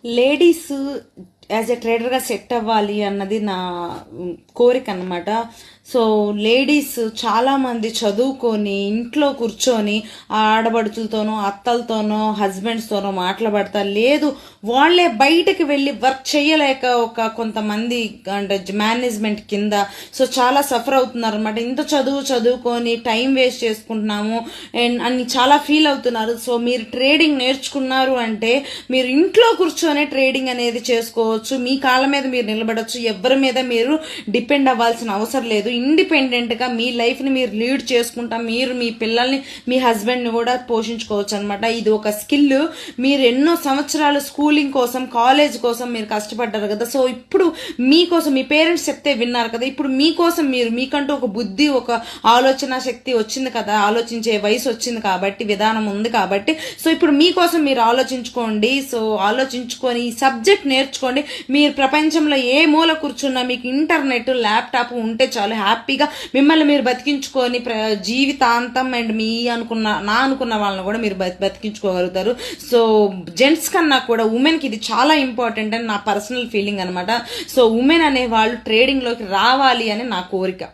Ladies as a ట్రేడర్గా set అవ్వాలి అన్నది నా కోరిక అన్నమాట. సో లేడీస్ చాలామంది చదువుకొని ఇంట్లో కూర్చొని ఆడబడుచులతోనో అత్తలతోనో హస్బెండ్స్తోనో మాట్లాడతారు. లేదు వాళ్ళే బయటకు వెళ్ళి వర్క్ చేయలేక ఒక కొంతమంది అంటే మేనేజ్మెంట్ కింద సో చాలా సఫర్ అవుతున్నారు అనమాట. ఇంత చదువుకొని టైం వేస్ట్ చేసుకుంటున్నాము అని చాలా ఫీల్ అవుతున్నారు. సో మీరు ట్రేడింగ్ నేర్చుకున్నారు అంటే మీరు ఇంట్లో కూర్చొనే ట్రేడింగ్ అనేది చేసుకోవచ్చు. మీ కాళ్ళ మీద మీరు నిలబడవచ్చు. ఎవరి మీద మీరు డిపెండ్ అవ్వాల్సిన అవసరం లేదు. ఇండిపెండెంట్ గా మీ లైఫ్ ని మీరు లీడ్ చేసుకుంటా మీరు మీ పిల్లల్ని మీ హస్బెండ్ ని కూడా పోషించుకోవచ్చు అనమాట. ఇది ఒక స్కిల్. మీరు ఎన్నో సంవత్సరాలు స్కూలింగ్ కోసం కాలేజ్ కోసం మీరు కష్టపడ్డారు కదా. సో ఇప్పుడు మీకోసం మీ పేరెంట్స్ చెప్తే విన్నారు కదా. ఇప్పుడు మీకోసం మీకంటూ ఒక బుద్ధి ఒక ఆలోచన శక్తి వచ్చింది కదా. ఆలోచించే వయసు వచ్చింది కాబట్టి విధానం ఉంది కాబట్టి సో ఇప్పుడు మీకోసం మీరు ఆలోచించుకోండి. సో ఆలోచించుకొని ఈ సబ్జెక్ట్ నేర్చుకోండి. మీరు ప్రపంచంలో ఏ మూల కూర్చున్నా మీకు ఇంటర్నెట్ ల్యాప్టాప్ ఉంటే చాలు హ్యాపీగా మిమ్మల్ని మీరు బతికించుకొని జీవితాంతం అండ్ నా అనుకున్న వాళ్ళని కూడా మీరు బతికించుకోగలుగుతారు. సో జెంట్స్ కన్నా కూడా ఉమెన్కి ఇది చాలా ఇంపార్టెంట్ అని నా పర్సనల్ ఫీలింగ్ అనమాట. సో ఉమెన్ అనే వాళ్ళు ట్రేడింగ్ లోకి రావాలి అని నా కోరిక.